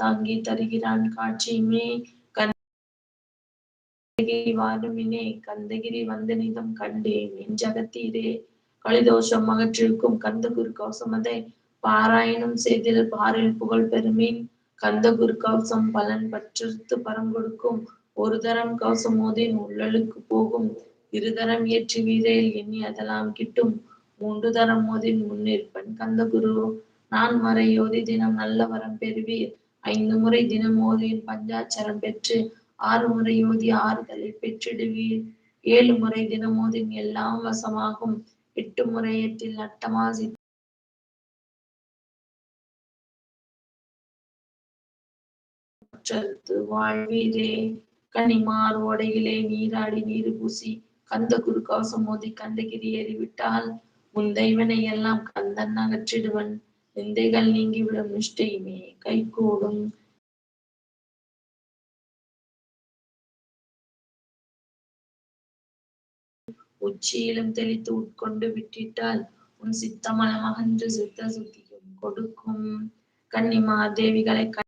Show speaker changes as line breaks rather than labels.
தாங்கி தருகிறான் காட்சியுமே கந்தகிரி வாருமினே கந்தகிரி வந்தனிதம் கண்டேன் நெஞ்சகத்தீரே கலிதோஷம் அகற்றிருக்கும் கந்தகுரு கவசமதை பாராயணம் செய்தில் பாரில் புகழ் பெறுமேன் கந்தகுரு கவசம் பலன் பற்றறுத்து பரம் கொடுக்கும் ஒரு தரம் கவசம் மோதின் உள்ளலுக்கு போகும் இருதரம் ஏற்றி வீரையில் எண்ணி அதெல்லாம் கிட்டும் மூன்று தரம் மோதின் முன்னிற்பன் கந்தகுரு நான் மறை யோதி தினம் நல்ல வரம் பெறுவீர் 5 முறை தினம் ஓதியின் பஞ்சாட்சரம் பெற்று 6 முறை யோதி ஆறுதலை பெற்றிடுவீர் 7 முறை தினம் ஓதின் எல்லாம் வசமாகும் 8 முறை எட்டில் நட்டமா சிற்றறுத்து வாழ்வீரே கனிமார் ஓடையிலே நீராடி நீரு பூசி கந்தகுரு கவசம் மோதி கந்தகிரி ஏறிவிட்டால் முந்தைவனை எல்லாம் கந்தன் அகற்றிடுவன் நிந்தைகள் நீங்கிவிடும் நிஷ்டையுமே கைகூடும் உச்சியிலும் தெளித்து உட்கொண்டு விட்டிட்டால் உன் சித்தமலம் அகன்று சித்த சுத்தியும் கொடுக்கும் கன்னிமார் தேவிகளை